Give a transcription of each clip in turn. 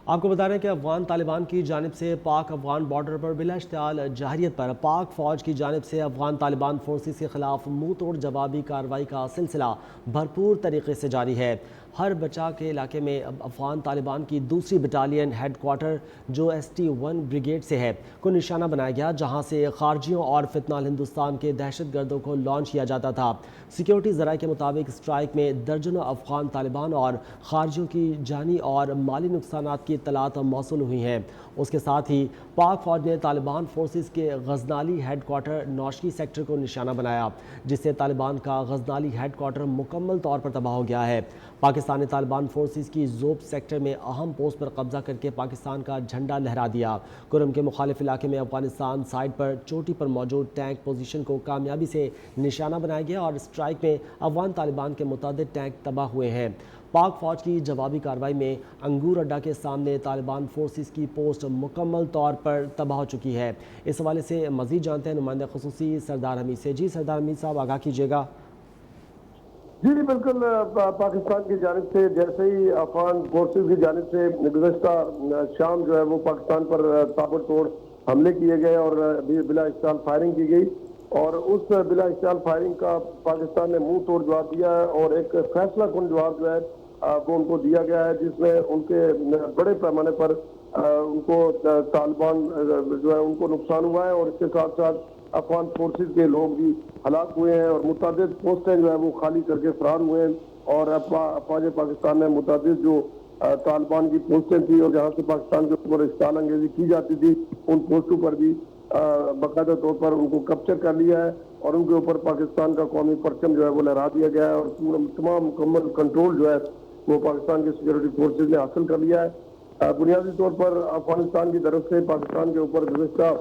آپ کو بتا رہے ہیں کہ افغان طالبان کی جانب سے پاک افغان بارڈر پر بلا اشتعال جارحیت پر پاک فوج کی جانب سے افغان طالبان فورسز کے خلاف منہ توڑ جوابی کارروائی کا سلسلہ بھرپور طریقے سے جاری ہے۔ ہر بچا کے علاقے میں افغان طالبان کی دوسری بٹالین ہیڈ کوارٹر جو ST-1 بریگیڈ سے ہے کو نشانہ بنایا گیا، جہاں سے خارجیوں اور فتنہ ہندوستان کے دہشت گردوں کو لانچ کیا جاتا تھا۔ سیکیورٹی ذرائع کے مطابق اسٹرائک میں درجنوں افغان طالبان اور خارجیوں کی جانی اور مالی نقصانات کی اطلاعات موصول ہوئی ہیں۔ اس کے ساتھ ہی پاک فوج نے طالبان فورسز کے Ghaznali head quarter Noshki sector کو نشانہ بنایا، جس سے طالبان کا غزنالی ہیڈ کوارٹر مکمل طور پر تباہ ہو گیا ہے۔ پاکستان نے طالبان فورسز کی زوب سیکٹر میں اہم پوسٹ پر قبضہ کر کے پاکستان کا جھنڈا لہرا دیا۔ کرم کے مخالف علاقے میں افغانستان سائڈ پر چوٹی پر موجود ٹینک پوزیشن کو کامیابی سے نشانہ بنایا گیا اور اسٹرائک میں افغان طالبان کے متعدد ٹینک تباہ ہوئے ہیں۔ پاک فوج کی جوابی کارروائی میں انگور اڈا کے سامنے طالبان فورسز کی پوسٹ مکمل طور پر تباہ ہو چکی ہے۔ اس حوالے سے مزید جانتے ہیں نمائندہ خصوصی سردار حمید سے۔ جی سردار حمید صاحب، آگاہ کیجیے گا۔ جی بالکل، پاکستان کی جانب سے جیسے ہی افغان فورسز کی جانب سے گزشتہ شام جو ہے وہ پاکستان پر تابڑ توڑ حملے کیے گئے اور بلا اشتعال فائرنگ کی گئی، اور اس بلا اشتعال فائرنگ کا پاکستان نے منہ توڑ جواب دیا ہے اور ایک فیصلہ کن جواب جو ہے وہ ان کو دیا گیا ہے، جس میں ان کے بڑے پیمانے پر ان کو طالبان جو ہے ان کو نقصان ہوا ہے، اور اس کے ساتھ ساتھ افغان فورسز کے لوگ بھی ہلاک ہوئے ہیں اور متعدد پوسٹیں جو ہے وہ خالی کر کے فرار ہوئے ہیں، اور افواج پاکستان نے متعدد جو طالبان کی پوسٹیں تھیں اور جہاں سے پاکستان کے اوپر اشتعال انگیزی کی جاتی تھی، ان پوسٹوں پر بھی باقاعدہ طور پر ان کو کیپچر کر لیا ہے اور ان کے اوپر پاکستان کا قومی پرچم جو ہے وہ لہرا دیا گیا ہے، اور پورا تمام مکمل کنٹرول جو ہے وہ پاکستان کی سیکورٹی فورسز نے حاصل کر لیا ہے۔ بنیادی طور پر افغانستان کی طرف سے پاکستان کے اوپر گزشتہ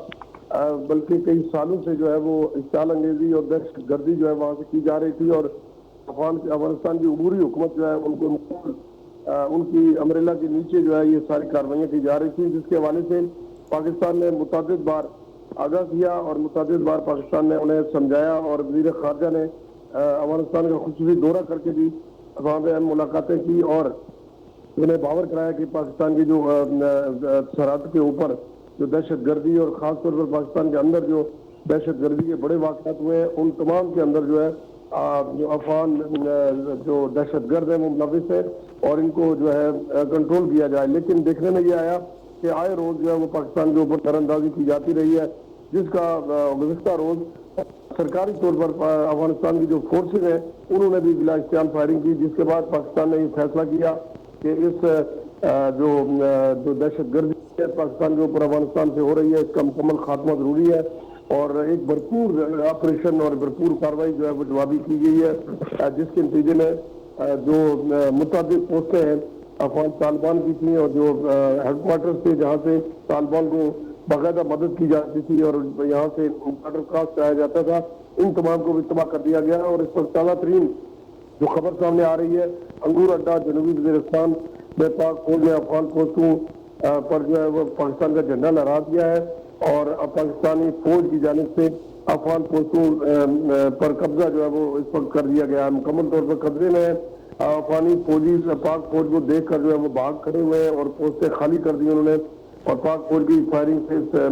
بلکہ کئی سالوں سے جو ہے وہ اشتعال انگیزی اور دہشت گردی جو ہے وہاں سے کی جا رہی تھی، اور افغانستان کی عبوری حکومت جو ہے ان کو ان کی امبریلا کے نیچے جو ہے یہ ساری کاروائیاں کی جا رہی تھی، جس کے حوالے سے پاکستان نے متعدد بار آگاہ کیا اور متعدد بار پاکستان نے انہیں سمجھایا، اور وزیر خارجہ نے افغانستان کا خصوصی دورہ کر کے بھی وہاں پہ ملاقاتیں کی اور انہیں باور کرایا کہ پاکستان کی جو سرحد کے اوپر جو دہشت گردی اور خاص طور پر پاکستان کے اندر جو دہشت گردی کے بڑے واقعات ہوئے ہیں، ان تمام کے اندر جو ہے جو افغان جو دہشت گرد ہیں وہ ملوث ہیں اور ان کو جو ہے کنٹرول کیا جائے۔ لیکن دیکھنے میں یہ آیا کہ آئے روز جو ہے وہ پاکستان کے اوپر نظر اندازی کی جاتی رہی ہے، جس کا گزشتہ روز سرکاری طور پر افغانستان کی جو فورسز ہیں انہوں نے بھی بلا اشتعال فائرنگ کی، جس کے بعد پاکستان نے یہ فیصلہ کیا کہ اس جو دہشت گردی پاکستان کے اوپر افغانستان سے ہو رہی ہے اس کا مکمل خاتمہ ضروری ہے، اور ایک بھرپور آپریشن اور بھرپور کارروائی جو ہے وہ جوابی کی گئی ہے، جس کے نتیجے میں جو متعدد پوسٹیں ہیں افغان طالبان کی تھیں اور جو ہیڈ کوارٹرز تھے جہاں سے طالبان کو باقاعدہ مدد کی جاتی تھی اور یہاں سے بارڈر کراس کرایا جاتا تھا، ان تمام کو بھی تباہ کر دیا گیا، اور اس پر تازہ ترین جو خبر سامنے آ رہی ہے انگور اڈا جنوبی وزیرستان میں پاک فوج نے افغان پوسٹوں پر جو ہے وہ پاکستان کا جھنڈا لہرا دیا ہے، اور پاکستانی فوج کی جانب سے افغان پوسٹوں پر قبضہ جو ہے وہ اس وقت کر دیا گیا ہے، مکمل طور پر قبضے میں ہے۔ افغانی فوجی پاک فوج کو دیکھ کر جو ہے وہ بھاگ کھڑے ہوئے ہیں اور پوسٹیں خالی کر دی انہوں نے، اور پاک فوج کی فائرنگ سے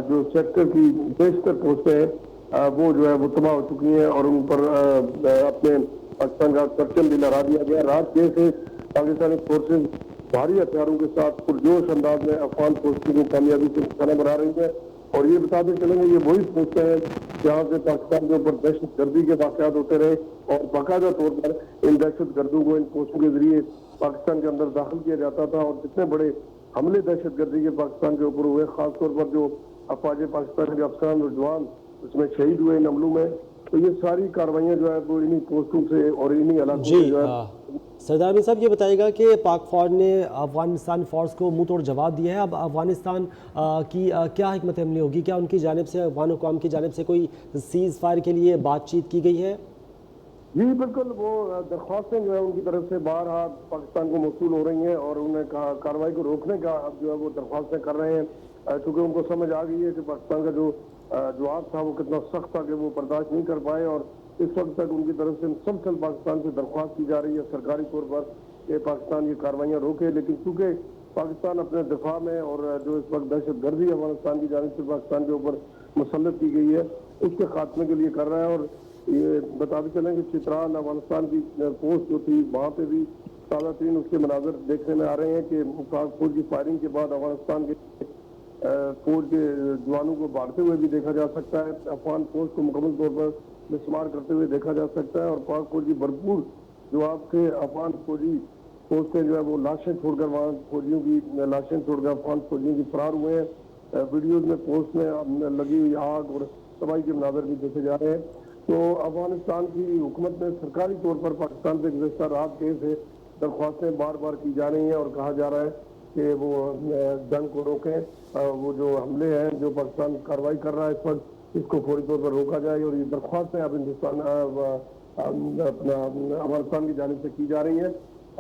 جو سیکٹر کی بیشتر پوسٹیں ہیں وہ جو ہے وہ تباہ ہو چکی ہیں اور ان پر اپنے پاکستان کا پرچم بھی لہرا دیا گیا۔ رات گئے سے پاکستانی فورسز بھاری ہتھیاروں کے ساتھ پرجوش انداز میں افغان فورسوں کو کامیابی سے نشانہ بنا رہی ہے، اور یہ بتاتے چلیں گے یہ وہی پوسٹیں ہیں جہاں سے پاکستان کے اوپر دہشت گردی کے واقعات ہوتے رہے، اور باقاعدہ طور پر ان دہشت گردوں کو ان پوسٹوں کے ذریعے پاکستان کے اندر داخل کیا جاتا تھا، اور جتنے بڑے حملے دہشت گردی کے پاکستان کے اوپر ہوئے، خاص طور پر جو افواج پاکستان کے افسران اور جوان اس میں شہید ہوئے ان حملوں میں، تو یہ ساری کاروائیاں جو ہے وہ انہی پوسٹوں سے اور انہی علاقوں سے جو ہے۔ سردار حمید صاحب، یہ بتائیے گا کہ پاک فوج نے افغانستان فورس کو منہ توڑ جواب دیا ہے، اب افغانستان کی کیا حکمت عملی ہوگی؟ کیا ان کی جانب سے افغان حکام کی جانب سے کوئی سیز فائر کے لیے بات چیت کی گئی ہے؟ جی بالکل، وہ درخواستیں جو ہے ان کی طرف سے بارہا پاکستان کو موصول ہو رہی ہیں، اور انہیں کارروائی کو روکنے کا اب جو ہے وہ درخواستیں کر رہے ہیں، چونکہ ان کو سمجھ آ گئی ہے کہ پاکستان کا جو جواب تھا وہ کتنا سخت تھا کہ وہ برداشت نہیں کر پائے، اور اس وقت تک ان کی طرف سے مسلسل پاکستان سے درخواست کی جا رہی ہے سرکاری طور پر کہ پاکستان یہ کاروائیاں روکے، لیکن چونکہ پاکستان اپنے دفاع میں اور جو اس وقت دہشت گردی افغانستان کی جانب سے پاکستان کے اوپر مسلط کی گئی ہے اس کے خاتمے کے لیے کر رہا ہے. اور یہ بتاتے چلیں کہ چترال افغانستان کی پوسٹ جو تھی وہاں پہ بھی تازہ ترین اس کے مناظر دیکھنے میں آ رہے ہیں کہ پاک فوج کی فائرنگ کے بعد افغانستان کے فوج کے جوانوں کو بھاگتے ہوئے بھی دیکھا جا سکتا ہے. افغان فوج کو مکمل طور پر مسمار کرتے ہوئے دیکھا جا سکتا ہے. اور پاک فوج کی بھرپور جو آپ کے افغان فوجی پوسٹیں جو ہے وہ لاشیں چھوڑ کر وہاں فوجیوں کی لاشیں چھوڑ کر افغان فوجیوں کی فرار ہوئے ہیں. ویڈیوز میں پوسٹ میں لگی ہوئی آگ اور تباہی کے مناظر بھی دیکھے جا رہے ہیں. تو افغانستان کی حکومت میں سرکاری طور پر پاکستان سے گزشتہ رات کے سے درخواستیں بار بار کی جا رہی ہیں اور کہا جا رہا ہے کہ وہ جنگ کو روکیں. وہ جو حملے ہیں جو پاکستان کارروائی کر رہا ہے اس وقت اس کو فوری طور پر روکا جائے. اور یہ درخواستیں اب ہندوستان اپنا افغانستان کی جانب سے کی جا رہی ہیں.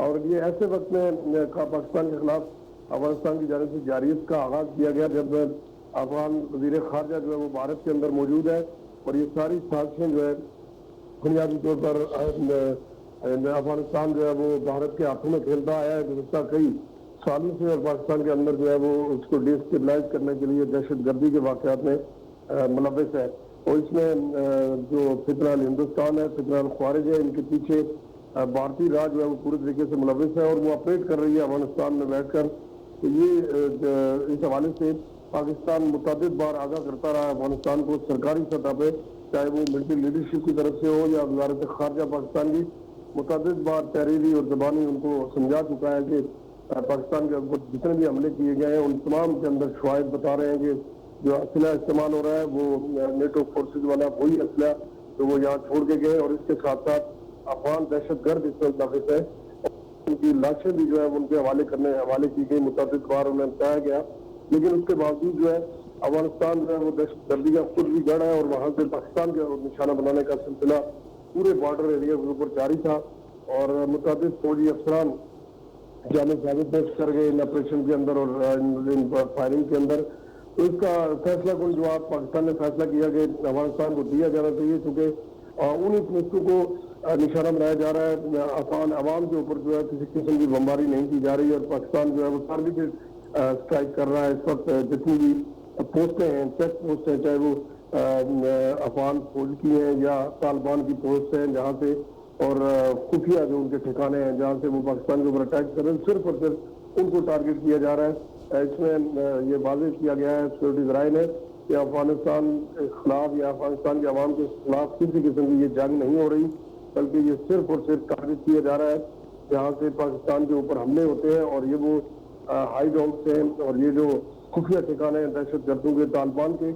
اور یہ ایسے وقت میں پاکستان کے خلاف افغانستان کی جانب سے جارحیت کا آغاز کیا گیا جب افغان وزیر خارجہ جو ہے وہ بھارت کے اندر موجود ہے. اور یہ ساری سازشیں جو ہے بنیادی طور پر افغانستان جو ہے وہ بھارت کے ہاتھوں میں کھیلتا آیا ہے گزشتہ کئی سالوں سے. اور پاکستان کے اندر جو ہے وہ اس کو ڈیسٹیبلائز کرنے کے لیے دہشت گردی کے واقعات میں ملوث ہے. اور اس میں جو فتنہ ہندوستان ہے فتنہ الخوارج ہے ان کے پیچھے بھارتی راج جو ہے وہ پورے طریقے سے ملوث ہے اور وہ آپریٹ کر رہی ہے افغانستان میں بیٹھ کر. تو یہ اس حوالے سے پاکستان متعدد بار آگاہ کرتا رہا افغانستان کو سرکاری سطح پہ چاہے وہ ملٹری لیڈرشپ کی طرف سے ہو یا وزارت خارجہ پاکستان کی متعدد بار تحریری اور زبانی ان کو سمجھا چکا ہے کہ پاکستان کے اوپر جتنے بھی حملے کیے گئے ہیں ان تمام کے اندر شواہد بتا رہے ہیں کہ جو اسلحہ استعمال ہو رہا ہے وہ نیٹو فورسز والا وہی اسلحہ جو وہ یہاں چھوڑ کے گئے. اور اس کے ساتھ ساتھ افغان دہشت گرد اس میں ملوث ہے. ان کی لاشیں بھی جو ہے ان کے حوالے کی گئی متعدد بار انہیں بتایا گیا. لیکن اس کے باوجود جو ہے افغانستان جو ہے وہ دہشت گردی کا خود بھی گڑھ ہے اور وہاں سے پاکستان کے نشانہ بنانے کا سلسلہ پورے بارڈر ایریا کے اوپر جاری تھا. اور متعدد فوجی افسران جانے ثابت پیش کر گئے ان آپریشن کے اندر اور ان فائرنگ کے اندر. تو اس کا فیصلہ کن جواب پاکستان نے فیصلہ کیا کہ افغانستان کو دیا جانا چاہیے چونکہ انہیں پوسٹوں کو نشانہ بنایا جا رہا ہے. افغان عوام کے اوپر جو ہے کسی قسم کی بمباری نہیں کی جا رہی ہے اور پاکستان جو ہے وہ ٹارگیٹڈ اسٹرائک کر رہا ہے اس وقت. جتنی بھی پوسٹیں ہیں چیک پوسٹ ہیں چاہے وہ افغان فوج کی ہیں یا طالبان کی پوسٹ ہیں جہاں سے اور خفیہ جو ان کے ٹھکانے ہیں جہاں سے وہ پاکستان کے اوپر اٹیک کر رہے ہیں صرف اور صرف ان کو ٹارگیٹ کیا جا رہا ہے. اس میں یہ واضح کیا گیا ہے سیکورٹی ذرائع نے کہ افغانستان کے خلاف یا افغانستان کے عوام کے خلاف کسی قسم کی یہ جنگ نہیں ہو رہی بلکہ یہ صرف اور صرف ٹارگیٹ کیا جا رہا ہے جہاں سے پاکستان کے اوپر حملے ہوتے ہیں. اور یہ وہ ہائی گراؤنڈس ہیں اور یہ جو خفیہ ٹھکانے ہیں دہشت گردوں کے طالبان کے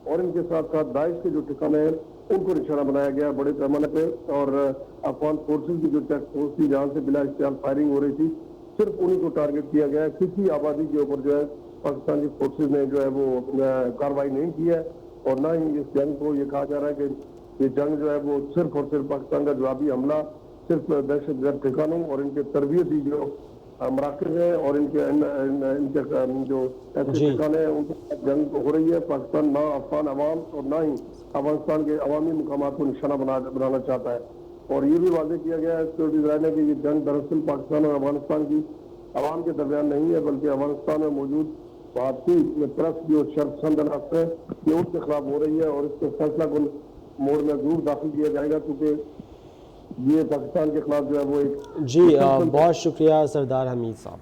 اور ان کے ساتھ ساتھ داعش کے جو ٹھکانے ہیں ان کو نشانہ بنایا گیا بڑے پیمانے پہ. اور افغان فورسز کی جو چیک پوسٹ تھی جہاں سے بلا اختیار فائرنگ ہو رہی تھی صرف انہیں کو ٹارگیٹ کیا گیا ہے. کسی آبادی کے اوپر جو ہے پاکستان کی فورسز نے جو ہے وہ کارروائی نہیں کی ہے. اور نہ ہی اس جنگ کو یہ کہا جا رہا ہے کہ یہ جنگ جو ہے وہ صرف اور صرف پاکستان کا جوابی حملہ صرف دہشت گرد ٹھکانوں اور ان کے تربیتی جو مراکز ہیں اور ان کے جو ایسے ٹھکانے ہیں ان کے جنگ ہو رہی ہے. پاکستان نہ افغان عوام اور نہ ہی افغانستان کے عوامی مقامات کو نشانہ بنانا چاہتا ہے. اور یہ بھی واضح کیا گیا ہے سیکورٹی ذرائع نے کہ یہ جنگ دراصل پاکستان اور افغانستان کی عوام کے درمیان نہیں ہے بلکہ افغانستان میں موجود بھارتی طرف جو شرط سند عناصر ہیں یہ ان کے خلاف ہو رہی ہے. اور اس کو فیصلہ کن موڑ میں ضرور داخل کیا جائے گا کیونکہ یہ پاکستان کے خلاف جو ہے وہ ایک جی بہت شکریہ سردار حمید صاحب.